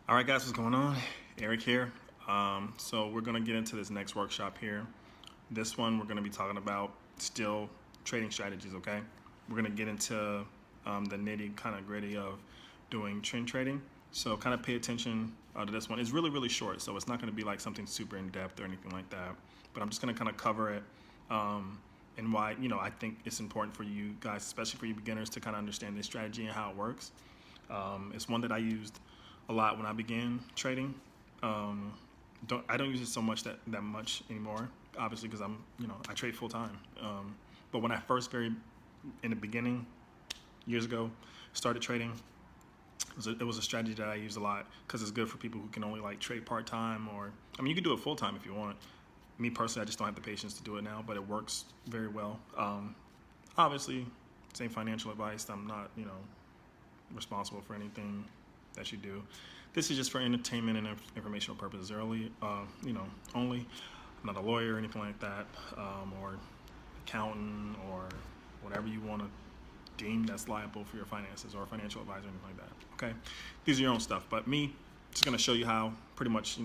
All right, guys, what's going on? Eric here. So we're going to get into this next workshop here. This one, we're going to be talking about still trading strategies, okay? We're going to get into the nitty kind of gritty of doing trend trading. So kind of pay attention to this one. It's really, really short, so it's not going to be like something super in depth or anything like that. But I'm just going to kind of cover it and why, I think it's important for you guys, especially for you beginners, to kind of understand this strategy and how it works. It's one that I used a lot when I began trading. Um, I don't use it so much that much anymore, obviously because I trade full time. But when I first very in the beginning years ago started trading, it was a strategy that I used a lot because it's good for people who can only like trade part time, or I mean you can do it full time if you want. Me personally, I just don't have the patience to do it now, but it works very well. Obviously, same financial advice. I'm not responsible for anything that you do. This is just for entertainment and informational purposes only. I'm not a lawyer or anything like that, or accountant or whatever you want to deem that's liable for your finances or a financial advisor or anything like that. Okay, these are your own stuff. But me, just gonna show you how pretty much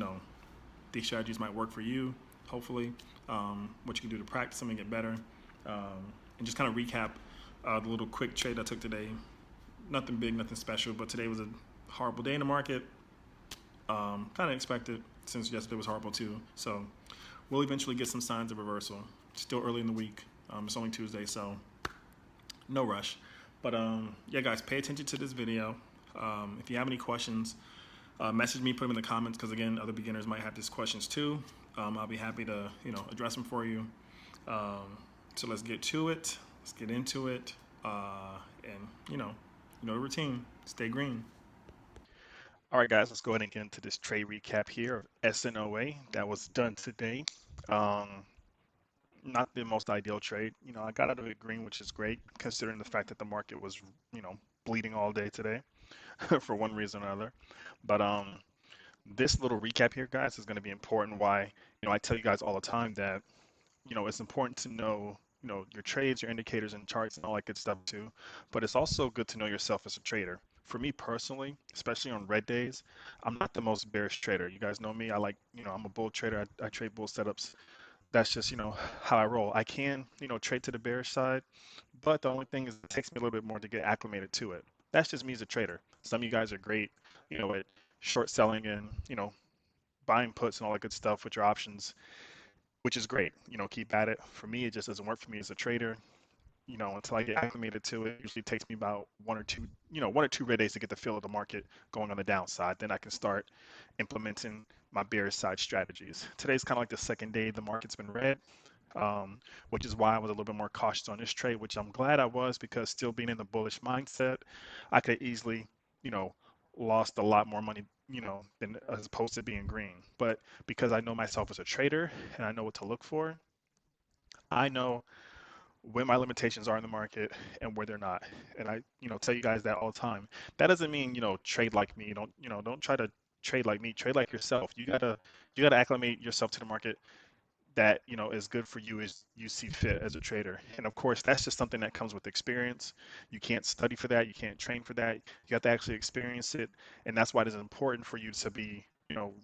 these strategies might work for you. Hopefully, what you can do to practice them and get better, and just kind of recap the little quick trade I took today. Nothing big, nothing special, but today was a horrible day in the market. Kind of expected since yesterday was horrible too. So we'll eventually get some signs of reversal. Still early in the week. It's only Tuesday, so no rush. But yeah, guys, pay attention to this video. If you have any questions, message me, put them in the comments, because again, other beginners might have these questions too. I'll be happy to address them for you. So let's get to it. Let's get into it. And the routine. Stay green. All right, guys, let's go ahead and get into this trade recap here of SNOA that was done today. Um, Not the most ideal trade. I got out of it green, which is great considering the fact that the market was, bleeding all day today for one reason or another. But this little recap here, guys, is going to be important. Why, I tell you guys all the time that, it's important to know, your trades, your indicators and charts and all that good stuff too. But it's also good to know yourself as a trader. For me personally, especially on red days, I'm not the most bearish trader. You guys know me. I'm a bull trader. I trade bull setups. That's just, how I roll. I can, trade to the bearish side, but the only thing is it takes me a little bit more to get acclimated to it. That's just me as a trader. Some of you guys are great, at short selling and, buying puts and all that good stuff with your options, which is great. Keep at it. For me, it just doesn't work for me as a trader. Until I get acclimated to it, it usually takes me about one or two red days to get the feel of the market going on the downside. Then I can start implementing my bearish side strategies. Today's kind of like the second day the market's been red, which is why I was a little bit more cautious on this trade, which I'm glad I was because still being in the bullish mindset, I could easily, you know, lost a lot more money, than as opposed to being green. But because I know myself as a trader and I know what to look for, I know when my limitations are in the market and where they're not. And I, tell you guys that all the time. That doesn't mean, trade like me. Don't try to trade like me. Trade like yourself. You gotta acclimate yourself to the market that is good for you as you see fit as a trader. And of course, that's just something that comes with experience. You can't study for that. You can't train for that. You have to actually experience it. And that's why it is important for you to be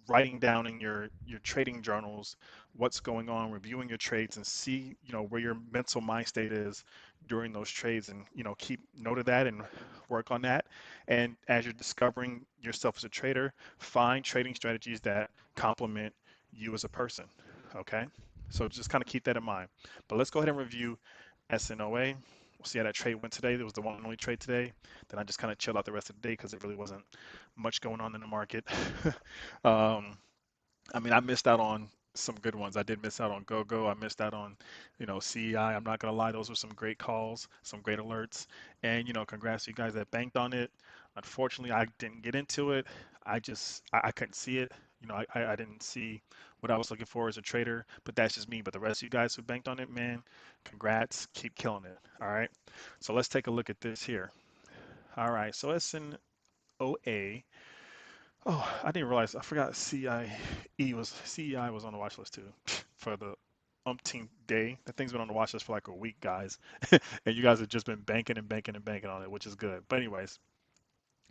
writing down in your trading journals what's going on, reviewing your trades, and see where your mental mind state is during those trades, and keep note of that and work on that. And as you're discovering yourself as a trader, find trading strategies that complement you as a person. Okay, so just kind of keep that in mind. But let's go ahead and review SNOA. We'll see how that trade went today. It was the one and only trade today. Then I just kind of chilled out the rest of the day because it really wasn't much going on in the market. um, I mean, I missed out on some good ones. I did miss out on GoGo. I missed out on, CEI. I'm not gonna lie, those were some great calls, some great alerts, and congrats to you guys that banked on it. Unfortunately, I didn't get into it. I couldn't see it. I didn't see what I was looking for as a trader, but that's just me. But the rest of you guys who banked on it, man, congrats. Keep killing it. All right. So let's take a look at this here. All right. So SNOA. Oh, I didn't realize. I forgot CEI was on the watch list too for the umpteenth day. That thing's been on the watch list for like a week, guys, and you guys have just been banking and banking and banking on it, which is good. But anyways,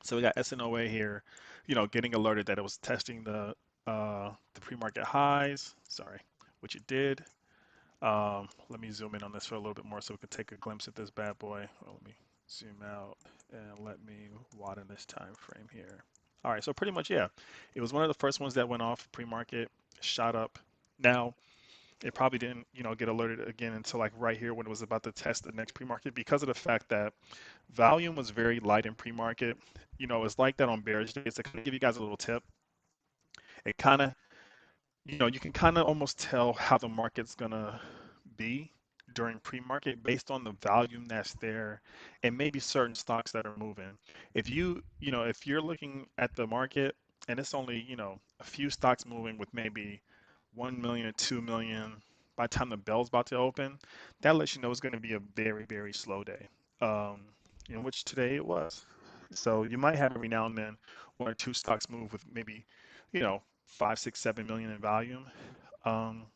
So we got SNOA here, getting alerted that it was testing the pre-market highs. Sorry, which it did. Let me zoom in on this for a little bit more so we can take a glimpse at this bad boy. Well, let me zoom out and let me widen this time frame here. All right, so pretty much, yeah, it was one of the first ones that went off pre-market, shot up. Now, it probably didn't, get alerted again until like right here when it was about to test the next pre-market because of the fact that volume was very light in pre-market. It's like that on bearish days. To kind of give you guys a little tip, it kind of you can kind of almost tell how the market's gonna be during pre-market based on the volume that's there and maybe certain stocks that are moving. If you're looking at the market and it's only, a few stocks moving with maybe 1 million or 2 million by the time the bell's about to open, that lets you know it's going to be a very, very slow day. Um, which today it was. So you might have every now and then one or two stocks move with maybe, 5, 6, 7 million in volume. Um,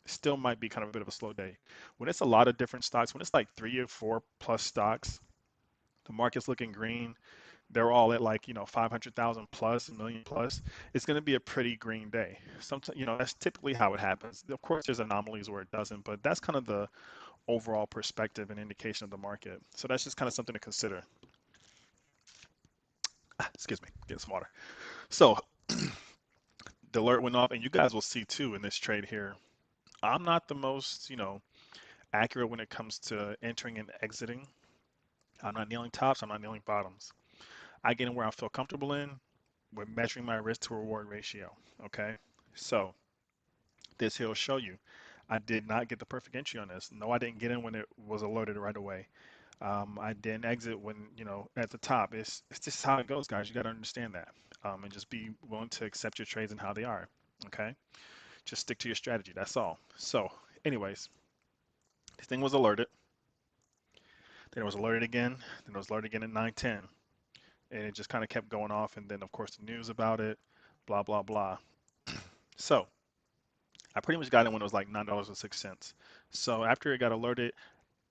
still might be kind of a bit of a slow day. When it's a lot of different stocks, when it's like 3 or 4 plus stocks, the market's looking green. They're all at like, 500,000 plus, a million plus. It's going to be a pretty green day. Sometimes, that's typically how it happens. Of course, there's anomalies where it doesn't, but that's kind of the overall perspective and indication of the market. So that's just kind of something to consider. Excuse me, get some water. So the alert went off, and you guys will see too in this trade here. I'm not the most, accurate when it comes to entering and exiting. I'm not nailing tops, I'm not nailing bottoms. I get in where I feel comfortable in with measuring my risk to reward ratio. Okay. So this here will show you. I did not get the perfect entry on this. No, I didn't get in when it was alerted right away. I didn't exit when, at the top. It's just how it goes, guys. You got to understand that. And just be willing to accept your trades and how they are. Okay. Just stick to your strategy. That's all. So, anyways, this thing was alerted. Then it was alerted again. Then it was alerted again at 9:10, and it just kind of kept going off. And then, of course, the news about it, blah blah blah. So I pretty much got in when it was like $9.06. So after it got alerted,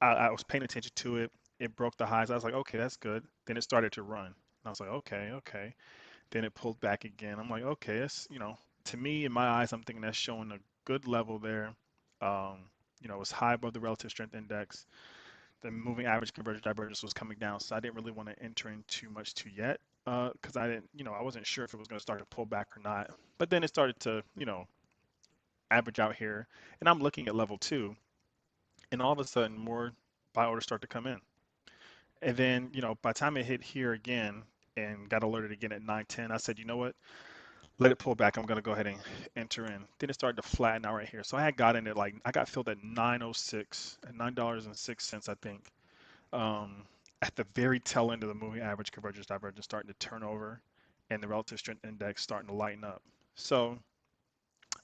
I was paying attention to it. It broke the highs. I was like, okay, that's good. Then it started to run. And I was like, okay, okay. Then it pulled back again. I'm like, okay, it's, to me, in my eyes, I'm thinking that's showing a good level there. Um, it was high above the relative strength index. The moving average convergence divergence was coming down, so I didn't really want to enter in too much too yet because I didn't, I wasn't sure if it was going to start to pull back or not. But then it started to, average out here, and I'm looking at level two, and all of a sudden more buy orders start to come in. And then, by the time it hit here again and got alerted again at 9:10, I said, you know what? Let it pull back. I'm going to go ahead and enter in. Then it started to flatten out right here. So I had got in it like I got filled at 906 at $9.06, I think. Um, at the very tail end of the moving average convergence divergence starting to turn over and the relative strength index starting to lighten up. So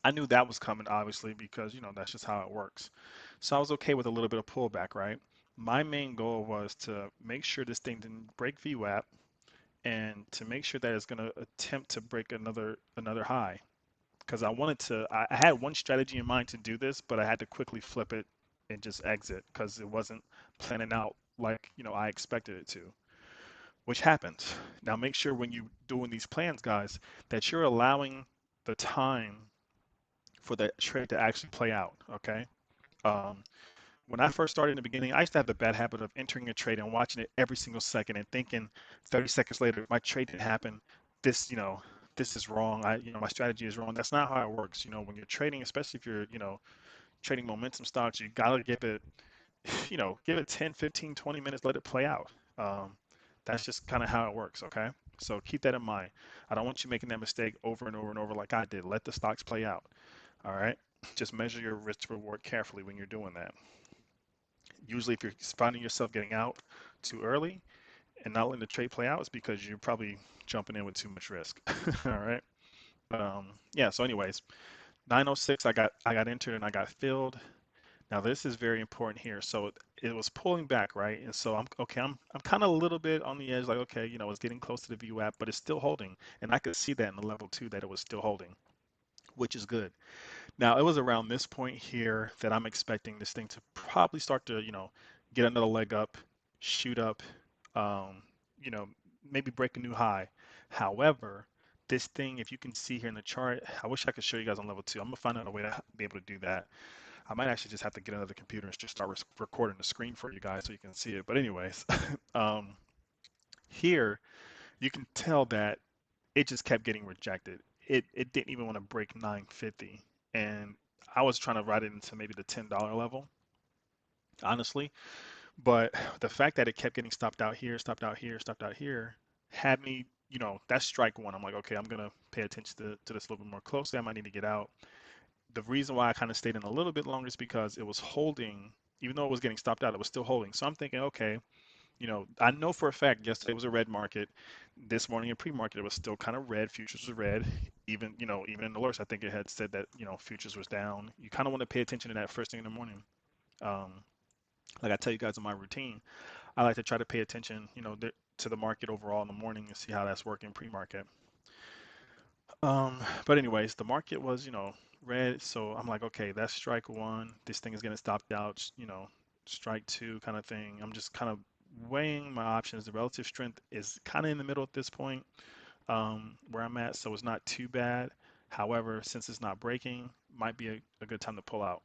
I knew that was coming obviously because that's just how it works. So I was okay with a little bit of pullback, right? My main goal was to make sure this thing didn't break VWAP and to make sure that it's going to attempt to break another high because I had one strategy in mind to do this, but I had to quickly flip it and just exit because it wasn't planning out like I expected it to, which happens. Now make sure when you doing these plans, guys, that you're allowing the time for the trade to actually play out. Okay. Um, when I first started in the beginning, I used to have the bad habit of entering a trade and watching it every single second and thinking 30 seconds later, my trade didn't happen. This, this is wrong. My strategy is wrong. That's not how it works. When you're trading, especially if you're, trading momentum stocks, you gotta give it, give it 10, 15, 20 minutes, let it play out. Um, that's just kind of how it works. Okay. So keep that in mind. I don't want you making that mistake over and over and over like I did. Let the stocks play out. All right. Just measure your risk to reward carefully when you're doing that. Usually, if you're finding yourself getting out too early and not letting the trade play out, it's because you're probably jumping in with too much risk. All right. Yeah. So, anyways, 906, I got entered and I got filled. Now this is very important here. So it was pulling back, right? And so I'm okay. I'm kind of a little bit on the edge, like okay, it's getting close to the VWAP, but it's still holding, and I could see that in the level two that it was still holding, which is good. Now, it was around this point here that I'm expecting this thing to probably start to, get another leg up, shoot up, um, you know, maybe break a new high. However, this thing, if you can see here in the chart, I wish I could show you guys on level two. I'm gonna find out a way to be able to do that. I might actually just have to get another computer and just start recording the screen for you guys so you can see it. But anyways, um, here you can tell that it just kept getting rejected. It didn't even want to break 950, and I was trying to ride it into maybe the $10 level, honestly. But the fact that it kept getting stopped out here, stopped out here, stopped out here, had me, that's strike one. I'm like, okay, I'm gonna pay attention to this a little bit more closely. I might need to get out. The reason why I kind of stayed in a little bit longer is because it was holding, even though it was getting stopped out, it was still holding. So I'm thinking, okay, I know for a fact yesterday was a red market. This morning in pre-market, it was still kind of red. Futures was red. Even, even in the alerts, I think it had said that, futures was down. You kind of want to pay attention to that first thing in the morning. Um, like I tell you guys in my routine, I like to try to pay attention, to the market overall in the morning and see how that's working pre-market. But anyways, the market was, red. So I'm like, okay, that's strike one. This thing is getting stopped out, strike two kind of thing. I'm just kind of weighing my options. The relative strength is kind of in the middle at this point, where I'm at. So it's not too bad. However, since it's not breaking, might be a good time to pull out.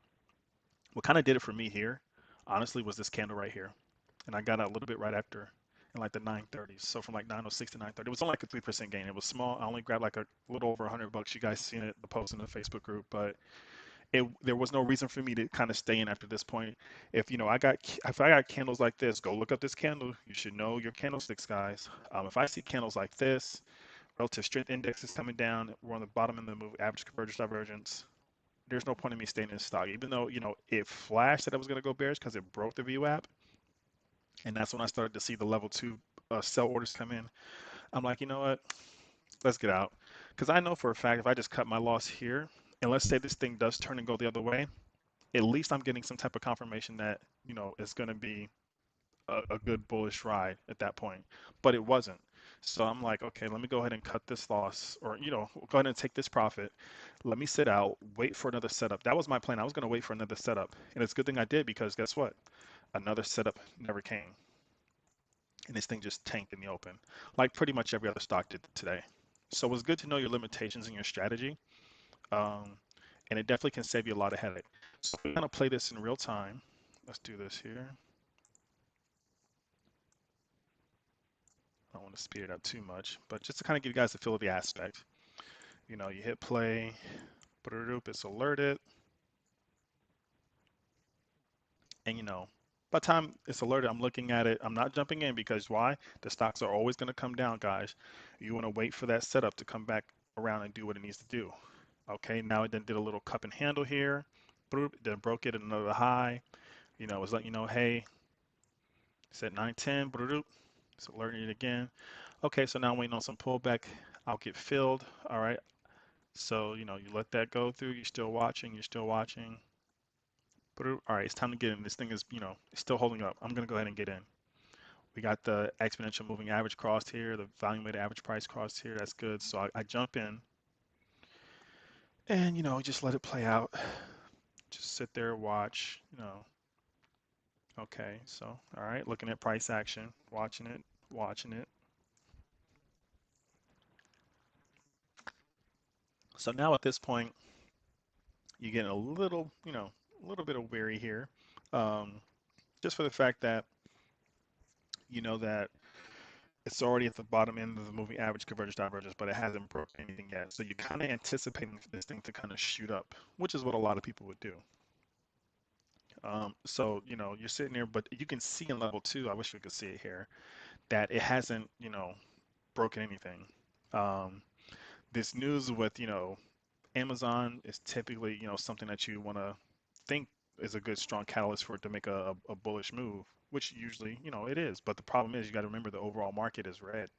What kind of did it for me here, honestly, was this candle right here. And I got out a little bit right after in like the 930s. So from like 906 to 930, it was only like a 3% gain. It was small. I only grabbed like a little over $100. You guys seen it, the post in the Facebook group, but there was no reason for me to kind of stay in after this point. If I got candles like this, go look up this candle. You should know your candlesticks, guys. If I see candles like this, relative strength index is coming down. We're on the bottom of the move, average convergence divergence. There's no point in me staying in stock, even though it flashed that I was going to go bearish because it broke the VWAP, and that's when I started to see the level two sell orders come in. I'm like, you know what? Let's get out, because I know for a fact if I just cut my loss here, and let's say this thing does turn and go the other way, at least I'm getting some type of confirmation that it's going to be a good bullish ride at that point. But it wasn't. So I'm like, okay, let me go ahead and cut this loss, or go ahead and take this profit. Let me sit out, wait for another setup. That was my plan. I was going to wait for another setup, and it's a good thing I did, because guess what? Another setup never came, and this thing just tanked in the open, like pretty much every other stock did today. So it was good to know your limitations and your strategy, um, and it definitely can save you a lot of headache. So we're gonna play this in real time. Let's do this here. I don't want to speed it up too much, but just to kind of give you guys a feel of the aspect. You hit play, it's alerted, and by the time it's alerted, I'm looking at it. I'm not jumping in, because why? The stocks are always going to come down, guys. You want to wait for that setup to come back around and do what it needs to do. Okay, now it then did a little cup and handle here, then broke it at another high. It's letting you know, hey, it's at 910, it's alerting it again. Okay, so now I'm waiting on some pullback. I'll get filled. All right, so you let that go through. You're still watching. You're still watching. All right, it's time to get in. This thing is, it's still holding up. I'm gonna go ahead and get in. We got the exponential moving average crossed here, the volume weighted average price crossed here. That's good. So I jump in, and just let it play out. Just sit there, watch. Okay, so all right, looking at price action, watching it, watching it. So now at this point, you're getting a little bit of weary here, um, just for the fact that that it's already at the bottom end of the moving average convergence divergence, but it hasn't broken anything yet. So you're kind of anticipating for this thing to kind of shoot up, which is what a lot of people would do. So you're sitting there, but you can see in level two. I wish we could see it here, that it hasn't broken anything. Um, this news with Amazon is typically something that you want to think is a good strong catalyst for it to make a bullish move, which usually it is. But the problem is, you got to remember the overall market is red.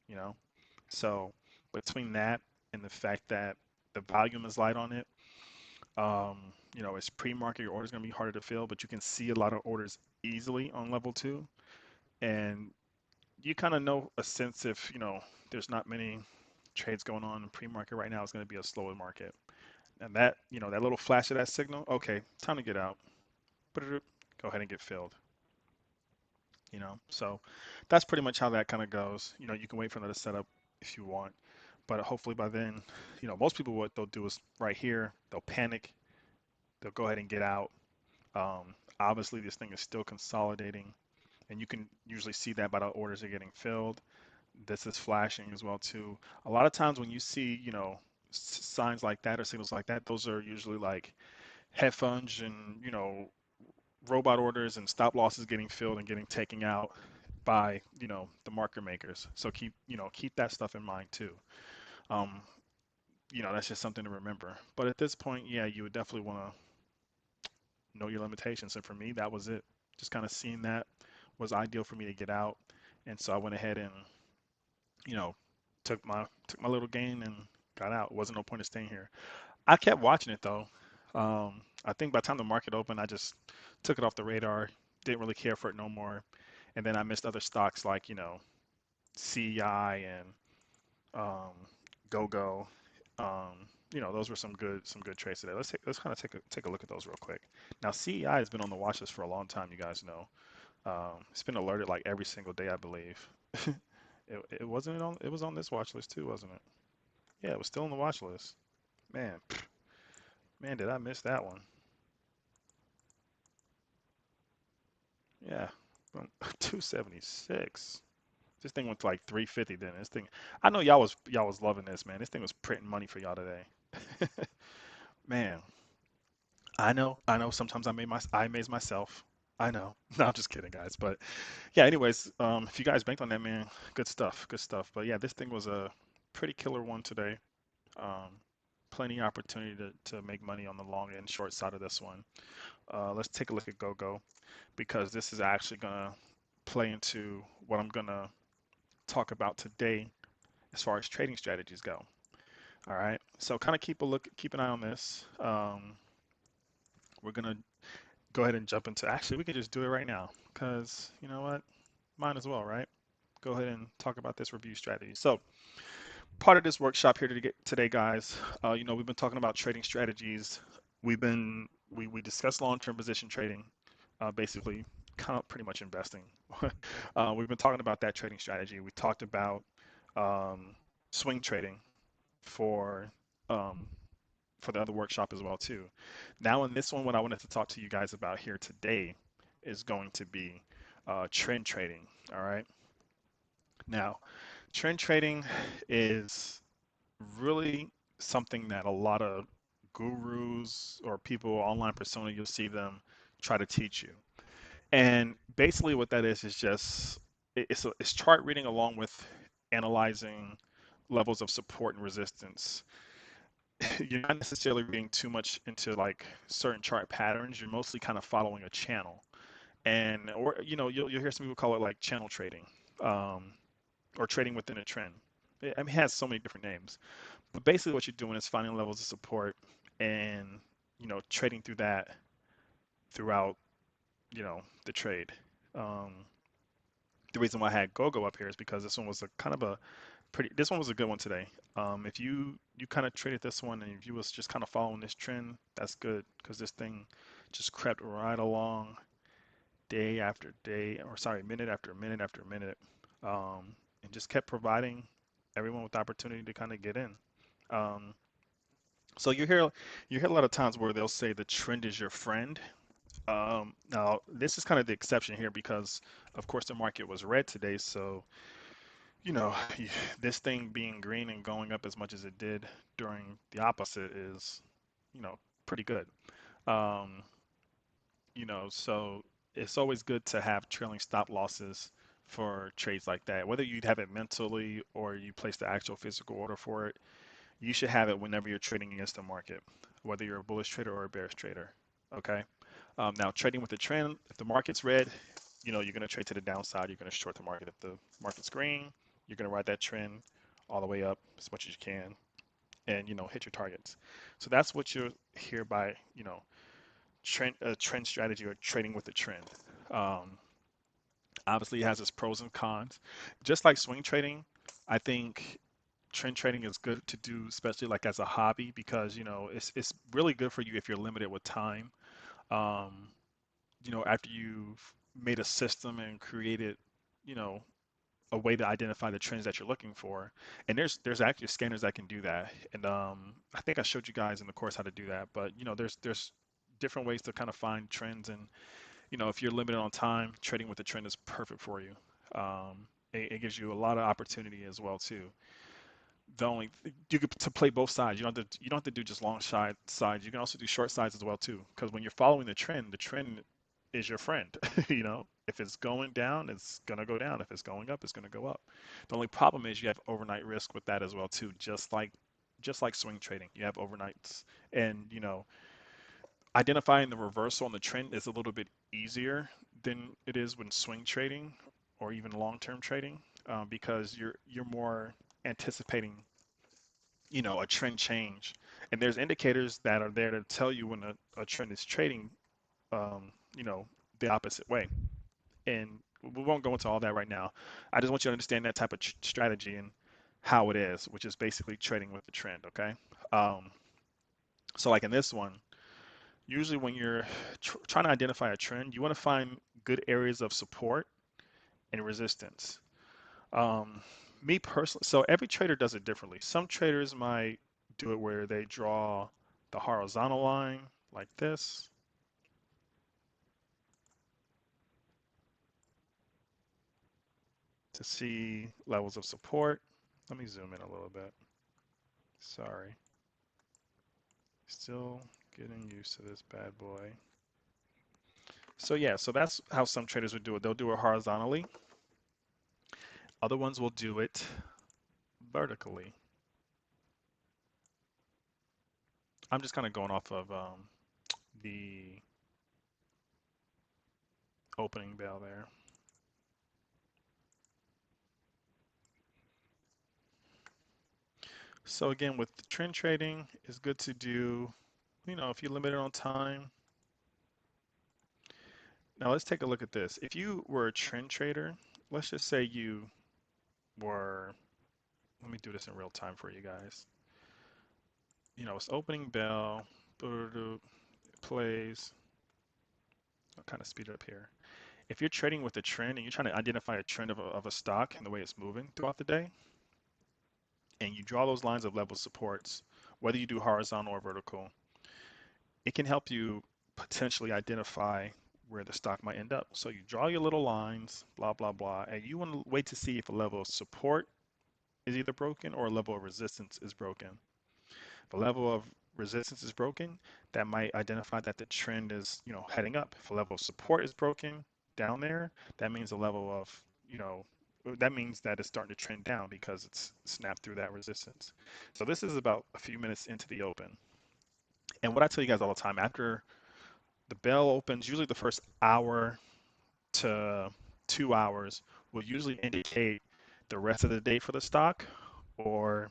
You know, so between that and the fact that the volume is light on it, it's pre-market. Your order's gonna be harder to fill, but you can see a lot of orders easily on level two, and you kind of know a sense if there's not many trades going on in pre-market right now. It's going to be a slower market, and that that little flash of that signal. Okay, time to get out. Go ahead and get filled. So that's pretty much how that kind of goes. You can wait for another setup if you want, but hopefully by then, most people what they'll do is right here, they'll panic, they'll go ahead and get out. Obviously, this thing is still consolidating, and you can usually see that by the orders are getting filled. This is flashing as well too. A lot of times when you see, signs like that or signals like that, those are usually like hedge funds and robot orders and stop losses getting filled and getting taken out by the market makers. So keep that stuff in mind too. Um, that's just something to remember. But at this point, yeah, you would definitely want to know your limitations. And for me, that was it. Just kind of seeing that was ideal for me to get out, and so I went ahead and you know took my little gain and got out. Wasn't no point in staying here. I kept watching it though. I think by the time the market opened, I just took it off the radar. Didn't really care for it no more. And then I missed other stocks like CEI and um, GoGo. Those were some good trades today. Let's kind of take a look at those real quick. Now CEI has been on the watch list for a long time. You guys know. It's been alerted like every single day, I believe. It wasn't on. It was on this watch list too, wasn't it? Yeah, it was still on the watch list. Man, man, did I miss that one? Yeah, 276. This thing went to like 350 then. This thing, I know y'all was loving this, man. This thing was printing money for y'all today. Man, I know. Sometimes I amaze myself. I know. No, I'm just kidding, guys. But yeah, anyways, if you guys banked on that, man, good stuff, good stuff. But yeah, this thing was a pretty killer one today. Um, Plenty of opportunity to make money on the long and short side of this one. Let's take a look at GoGo because this is actually gonna play into what I'm gonna talk about today as far as trading strategies go. All right, so kind of keep an eye on this. We're gonna go ahead and jump into. Actually, we can just do it right now because you know what, might as well, right? Go ahead and talk about this review strategy. So part of this workshop here today, guys. We've been talking about trading strategies. We discussed long-term position trading, basically, kind of pretty much investing. We've been talking about that trading strategy. We talked about um, swing trading for um, for the other workshop as well too. Now in this one, what I wanted to talk to you guys about here today is going to be trend trading. All right. Now, trend trading is really something that a lot of gurus or people online persona you'll see them try to teach you. And basically what that is just it's chart reading along with analyzing levels of support and resistance. You're not necessarily reading too much into like certain chart patterns. You're mostly kind of following a channel. And or you'll hear some people call it like channel trading, um, or trading within a trend. I mean, it has so many different names. But basically, what you're doing is finding levels of support and trading through that throughout the trade. Um, the reason why I had GoGo up here is because this one was a kind of a pretty. This one was a good one today. If you kind of traded this one and if you was just kind of following this trend, that's good because this thing just crept right along day after day, or sorry, minute after minute after minute, and just kept providing everyone with the opportunity to kind of get in. Um, So you hear a lot of times where they'll say the trend is your friend. Now this is kind of the exception here because of course the market was red today, so you know this thing being green and going up as much as it did during the opposite is you know pretty good. Um, so it's always good to have trailing stop losses for trades like that. Whether you have it mentally or you place the actual physical order for it, you should have it whenever you're trading against the market, whether you're a bullish trader or a bearish trader. Okay. Now, trading with the trend, if the market's red, you're going to trade to the downside. You're going to short the market. If the market's green, you're going to ride that trend all the way up as much as you can and, hit your targets. So that's what you're here by, trend strategy or trading with the trend. Um, Obviously, it has its pros and cons. Just like swing trading, I think trend trading is good to do, especially like as a hobby, because it's really good for you if you're limited with time. Um, After you've made a system and created, you know, a way to identify the trends that you're looking for. And there's actually scanners that can do that. And I think I showed you guys in the course how to do that. But you know, there's different ways to kind of find trends. And you know, if you're limited on time, trading with a trend is perfect for you. It gives you a lot of opportunity as well too. The only you get to play both sides. You don't have to do just long sides. You can also do short sides as well too. Because when you're following the trend is your friend. You know, if it's going down, it's gonna go down. If it's going up, it's gonna go up. The only problem is you have overnight risk with that as well too. Just like swing trading, you have overnights, and you know, identifying the reversal on the trend is a little bit easier than it is when swing trading or even long-term trading, because you're more anticipating, you know, a trend change. And there's indicators that are there to tell you when a trend is trading, you know, the opposite way. And we won't go into all that right now. I just want you to understand that type of strategy and how it is, which is basically trading with the trend. Okay. Um, so like in this one, usually when you're trying to identify a trend, you want to find good areas of support and resistance. Um, Me personally, so every trader does it differently. Some traders might do it where they draw the horizontal line like this to see levels of support. Let me zoom in a little bit. Sorry, still getting used to this bad boy. So yeah, so that's how some traders would do it. They'll do it horizontally. Other ones will do it vertically. I'm just kind of going off of the opening bell there. So again, with trend trading, it's good to do, you know, if you're limited on time. Now let's take a look at this. If you were a trend trader, let's just say you were, let me do this in real time for you guys. You know, it's opening bell, plays. I'll kind of speed it up here. If you're trading with a trend and you're trying to identify a trend of a stock and the way it's moving throughout the day, and you draw those lines of level supports, whether you do horizontal or vertical, it can help you potentially identify where the stock might end up. So you draw your little lines, blah, blah, blah, and you want to wait to see if a level of support is either broken or a level of resistance is broken. If a level of resistance is broken, that might identify that the trend is, you know, heading up. If a level of support is broken down there, that means a level of, you know, that means that it's starting to trend down because it's snapped through that resistance. So this is about a few minutes into the open. And what I tell you guys all the time, after the bell opens, usually the first hour to 2 hours will usually indicate the rest of the day for the stock, or,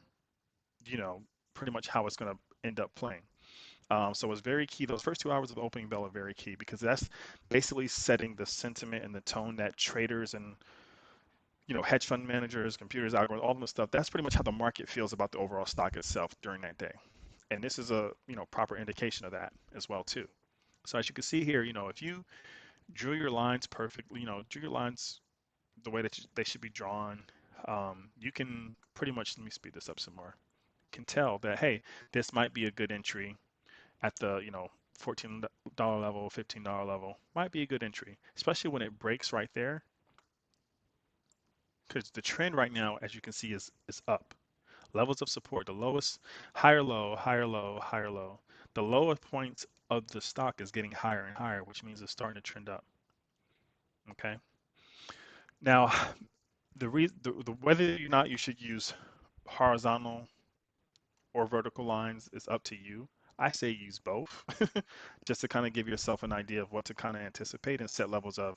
you know, pretty much how it's going to end up playing. So it's very key. Those first 2 hours of the opening bell are very key because that's basically setting the sentiment and the tone that traders and, you know, hedge fund managers, computers, algorithms, all this stuff. That's pretty much how the market feels about the overall stock itself during that day. And this is a, you know, proper indication of that as well too. So as you can see here, you know, if you drew your lines perfectly, you know, drew your lines the way that they should be drawn, you can pretty much, let me speed this up some more, can tell that, hey, this might be a good entry at the, you know, $14 level, $15 level, might be a good entry, especially when it breaks right there, because the trend right now, as you can see, is up. Levels of support, the lowest, higher low, higher low, higher low. The lowest points of the stock is getting higher and higher, which means it's starting to trend up. Okay. Now, the whether or not you should use horizontal or vertical lines is up to you. I say use both, just to kind of give yourself an idea of what to kind of anticipate and set levels of,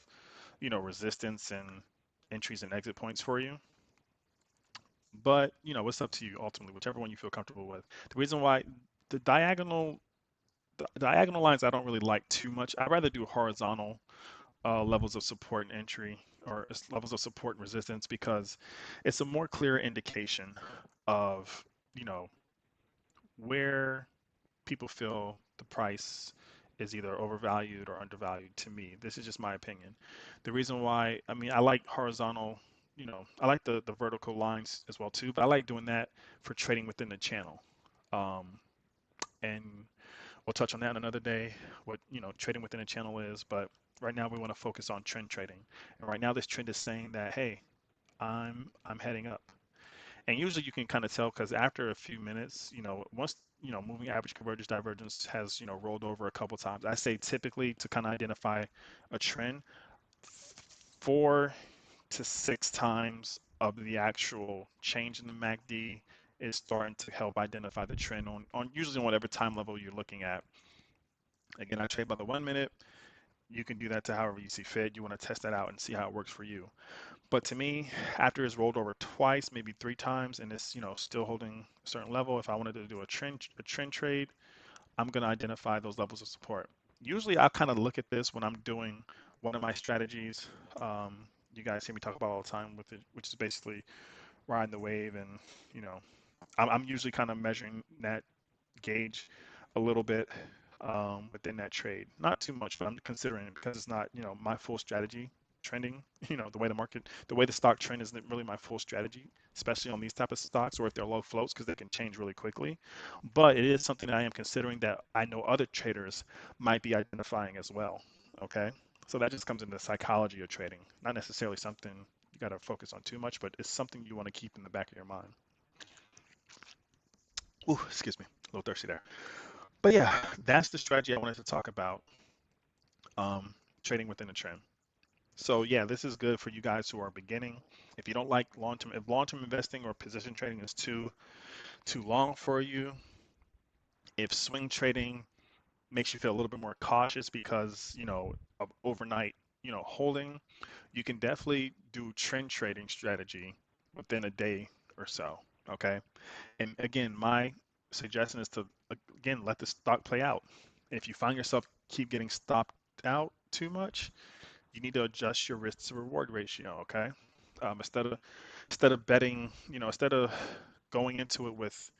you know, resistance and entries and exit points for you. But you know, it's up to you ultimately, whichever one you feel comfortable with. The reason why the diagonal lines I don't really like too much. I'd rather do horizontal levels of support and entry, or levels of support and resistance, because it's a more clear indication of, you know, where people feel the price is either overvalued or undervalued to me. This is just my opinion. The reason why, I mean, I like horizontal, I like the vertical lines as well too, but I like doing that for trading within the channel. Um, and we'll touch on that another day, what, trading within a channel is, but right now we want to focus on trend trading. And right now this trend is saying that, hey, I'm heading up. And usually you can kind of tell because after a few minutes, once, moving average convergence divergence has, rolled over a couple times, I say typically to kind of identify a trend, 4 to 6 times of the actual change in the MACD is starting to help identify the trend on usually on whatever time level you're looking at. Again, I trade by the 1 minute. You can do that to however you see fit. You want to test that out and see how it works for you. But to me, after it's rolled over twice, maybe 3 times, and it's still holding a certain level, if I wanted to do a trend trade, I'm going to identify those levels of support. Usually, I'll kind of look at this when I'm doing one of my strategies. You guys hear me talk about all the time with it, which is basically riding the wave, and you know, I'm usually kind of measuring that gauge a little bit within that trade. Not too much, but I'm considering it because it's not, my full strategy trending. The way the market, the way the stock trend isn't really my full strategy, especially on these type of stocks or if they're low floats because they can change really quickly. But it is something that I am considering that I know other traders might be identifying as well. Okay. So that just comes into the psychology of trading, not necessarily something you got to focus on too much, but it's something you want to keep in the back of your mind. Ooh, excuse me, a little thirsty there. But yeah, that's the strategy I wanted to talk about, um, trading within a trend. So yeah, this is good for you guys who are beginning. If you don't like long-term, if long-term investing or position trading is too long for you, if swing trading makes you feel a little bit more cautious because, of overnight, holding, you can definitely do trend trading strategy within a day or so. Okay. And again, my suggestion is to, again, let the stock play out. If you find yourself keep getting stopped out too much, you need to adjust your risk to reward ratio. Okay. Instead of betting, instead of going into it with,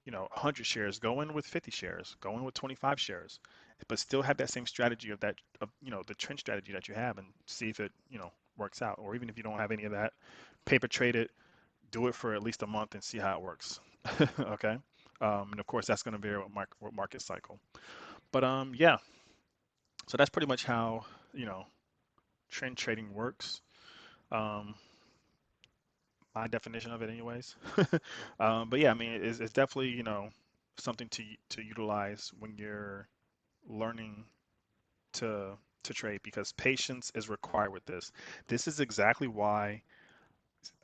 100 shares, go in with 50 shares, go in with 25 shares, but still have that same strategy of that, the trend strategy that you have and see if it, works out. Or even if you don't have any of that, paper trade it, do it for at least a month and see how it works. Okay. And of course, that's going to vary with market cycle. But yeah, so that's pretty much how, trend trading works. Um, my definition of it, anyways. But yeah, I mean, it's definitely, something to utilize when you're learning to to trade because patience is required with this. This is exactly why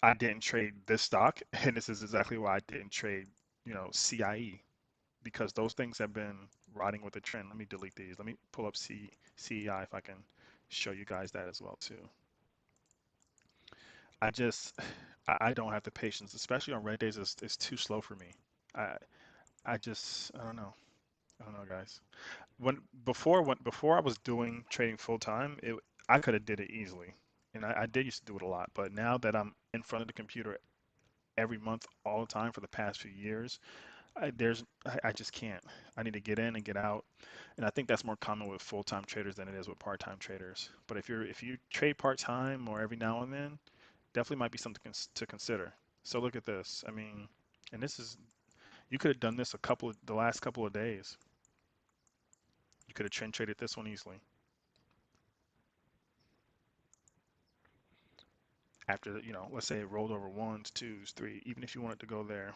I didn't trade this stock, and this is exactly why I didn't trade, CIE, because those things have been riding with the trend. Let me delete these. Let me pull up CEI if I can show you guys that as well too. I just I don't have the patience, especially on red days. It's too slow for me. I I don't know. I don't know, guys. Before I was doing trading full time, I could have did it easily, and I did used to do it a lot. But now that I'm in front of the computer every month, all the time for the past few years, I just can't. I need to get in and get out, and I think that's more common with full time traders than it is with part time traders. But if you trade part time or every now and then, definitely might be something to consider. So look at this. I mean, and this is you could have done this the last couple of days. You could have trend traded this one easily. After, let's say it rolled over ones, twos, three, even if you wanted to go there.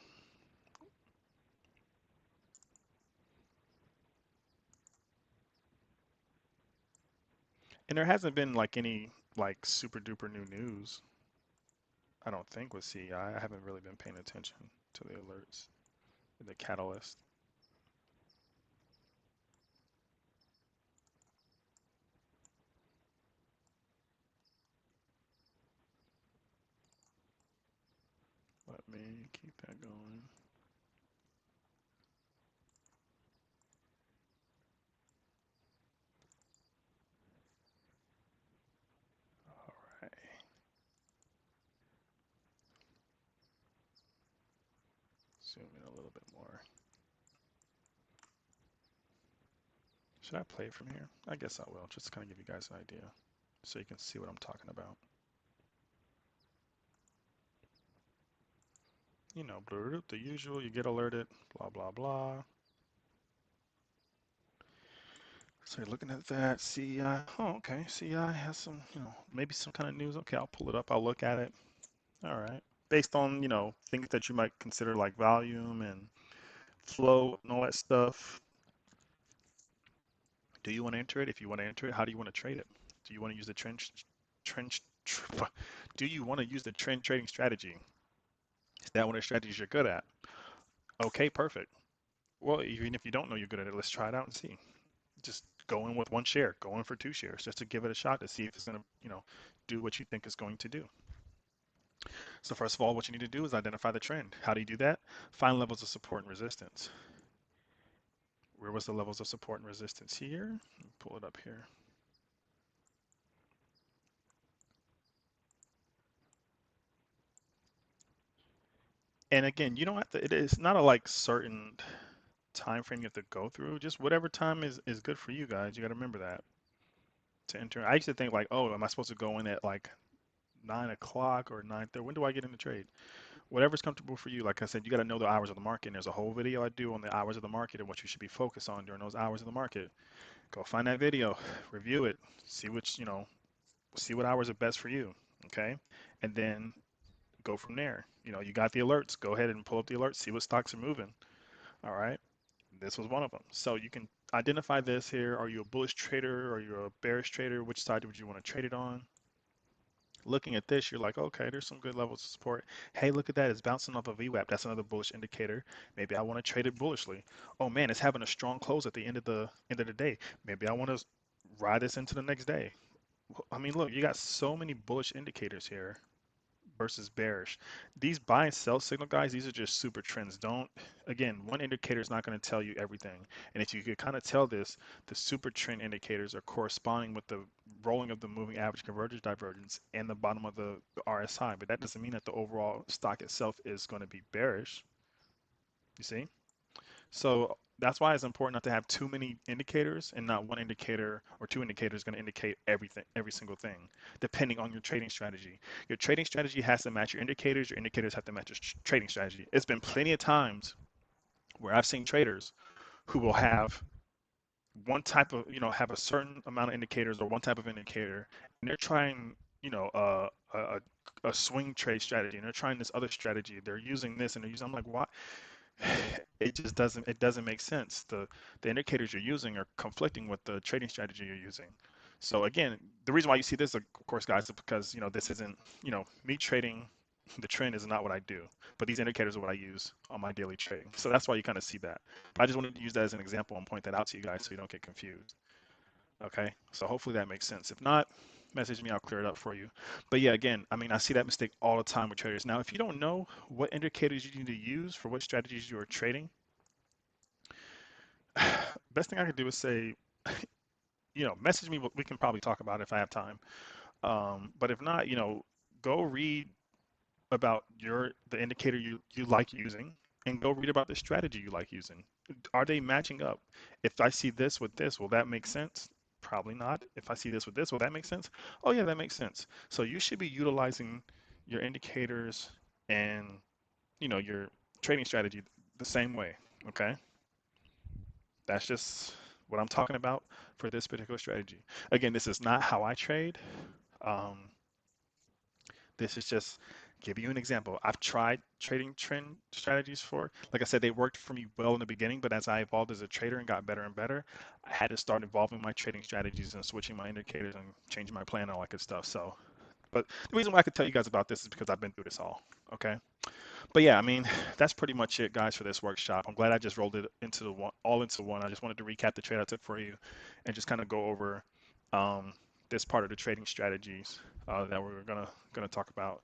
And there hasn't been like any like super duper new news, I don't think, with CEI. I haven't really been paying attention to the alerts, the catalyst. Let me keep that going. All right. Zoom in a little bit more. Should I play it from here? I guess I will, just to kind of give you guys an idea so you can see what I'm talking about. You know, the usual, you get alerted, blah, blah, blah. So you're looking at that, CEI. Oh, okay. CEI has some, maybe some kind of news. Okay, I'll pull it up. I'll look at it. All right. Based on, things that you might consider like volume and flow and all that stuff. Do you want to enter it? If you want to enter it, how do you want to trade it? Do you want to use the trend, do you want to use the trend trading strategy? Is that one of the strategies you're good at? Okay, perfect. Well, even if you don't know you're good at it, let's try it out and see. Just go in with one share, go in for two shares, just to give it a shot to see if it's going to, do what you think it's going to do. So first of all, what you need to do is identify the trend. How do you do that? Find levels of support and resistance. Where was the levels of support and resistance here? Pull it up here. And again, you don't have to, it is not a like certain time frame you have to go through. Just whatever time is good for you guys. You got to remember that to enter. I used to think like, oh, am I supposed to go in at like 9 o'clock or 9:30? When do I get in the trade? Whatever's comfortable for you. Like I said, you got to know the hours of the market. And there's a whole video I do on the hours of the market and what you should be focused on during those hours of the market. Go find that video, review it, see which, see what hours are best for you. Okay. And then go from there. You got the alerts. Go ahead and pull up the alerts, see what stocks are moving. All right. This was one of them. So you can identify this here. Are you a bullish trader? Are you a bearish trader? Which side would you want to trade it on? Looking at this, you're like, okay, there's some good levels of support. Hey, look at that. It's bouncing off of VWAP. That's another bullish indicator. Maybe I want to trade it bullishly. Oh man, it's having a strong close at the end of the day. Maybe I want to ride this into the next day. I mean, look, you got so many bullish indicators here versus bearish. These buy and sell signal guys, these are just super trends. Don't, again, one indicator is not going to tell you everything. And if you could kind of tell this, the super trend indicators are corresponding with the rolling of the moving average convergence divergence and the bottom of the RSI. But that doesn't mean that the overall stock itself is going to be bearish. You see? So that's why it's important not to have too many indicators and not one indicator or two indicators going to indicate everything, every single thing, depending on your trading strategy. Your trading strategy has to match your indicators have to match your trading strategy. It's been plenty of times where I've seen traders who will have one type of, have a certain amount of indicators or one type of indicator, and they're trying, a swing trade strategy, and they're trying this other strategy. They're using this and they're using, I'm like, why? It doesn't make sense. The indicators you're using are conflicting with the trading strategy you're using. So again, the reason why you see this, of course, guys, is because this isn't, me trading the trend is not what I do, but these indicators are what I use on my daily trading. So that's why you kind of see that. But I just wanted to use that as an example and point that out to you guys so you don't get confused. Okay, so hopefully that makes sense. If not, message me, I'll clear it up for you. But yeah, again, I mean, I see that mistake all the time with traders. Now, if you don't know what indicators you need to use for what strategies you are trading, best thing I could do is say, message me. We can probably talk about it if I have time. But if not, go read about the indicator you like using and go read about the strategy you like using. Are they matching up? If I see this with this, will that make sense? Probably not. If I see this with this, will that make sense? Oh yeah, that makes sense. So you should be utilizing your indicators and your trading strategy the same way. Okay, that's just what I'm talking about for this particular strategy. Again, this is not how I trade. Um, This is just give you an example. I've tried trading trend strategies for, like I said, they worked for me well in the beginning, but as I evolved as a trader and got better and better, I had to start evolving my trading strategies and switching my indicators and changing my plan and all that good stuff. So, but the reason why I could tell you guys about this is because I've been through this all. Okay. But yeah, I mean, that's pretty much it, guys, for this workshop. I'm glad I just rolled it into the one, all into one. I just wanted to recap the trade I took for you and just kind of go over um, this part of the trading strategies that we're gonna talk about.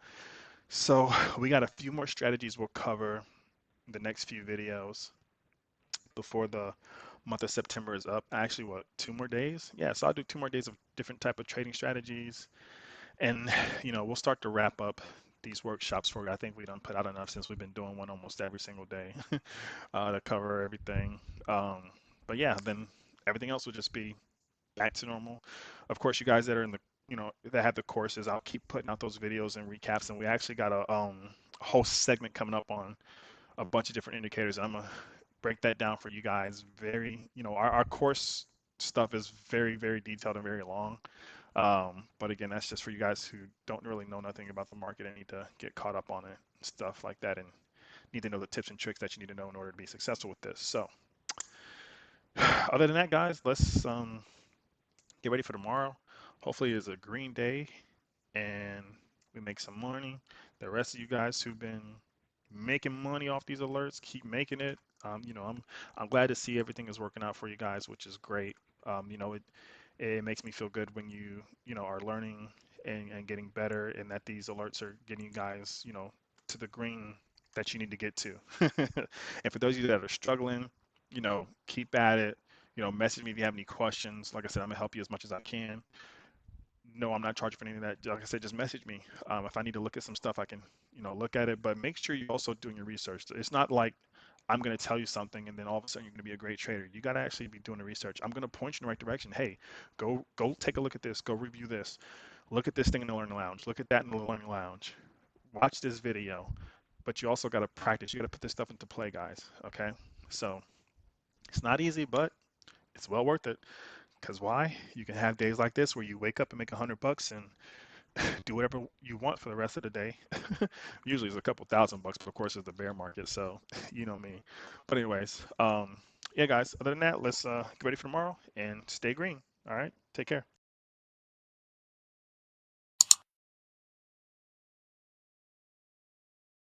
So we got a few more strategies we'll cover the next few videos before the month of September is up. Actually, what, 2 more days? Yeah, so I'll do 2 more days of different type of trading strategies, and we'll start to wrap up these workshops for you. I think we done put out enough since we've been doing one almost every single day to cover everything. But yeah, then Everything else will just be back to normal. Of course, you guys that are in the, that have the courses, I'll keep putting out those videos and recaps. And we actually got a whole segment coming up on a bunch of different indicators. I'm gonna break that down for you guys. Very, our course stuff is very, very detailed and very long. But again, that's just for you guys who don't really know nothing about the market and need to get caught up on it, stuff like that, and need to know the tips and tricks that you need to know in order to be successful with this. So, other than that, guys, let's get ready for tomorrow. Hopefully, it's a green day and we make some money. The rest of you guys who've been making money off these alerts, keep making it. I'm glad to see everything is working out for you guys, which is great. It makes me feel good when you are learning and getting better, and that these alerts are getting you guys, to the green that you need to get to. And for those of you that are struggling, keep at it. Message me if you have any questions. Like I said, I'm gonna help you as much as I can. No, I'm not charging for any of that. Like I said, just message me. If I need to look at some stuff, I can, look at it. But make sure you're also doing your research. It's not like I'm going to tell you something and then all of a sudden you're going to be a great trader. You got to actually be doing the research. I'm going to point you in the right direction. Hey, go take a look at this. Go review this. Look at this thing in the learning lounge. Look at that in the learning lounge. Watch this video. But you also got to practice. You got to put this stuff into play, guys. Okay. So it's not easy, but it's well worth it. Because why? You can have days like this where you wake up and make $100 and do whatever you want for the rest of the day. Usually it's a couple $1,000, but of course it's the bear market, so you know me. But anyways, yeah, guys. Other than that, let's get ready for tomorrow and stay green. All right, take care.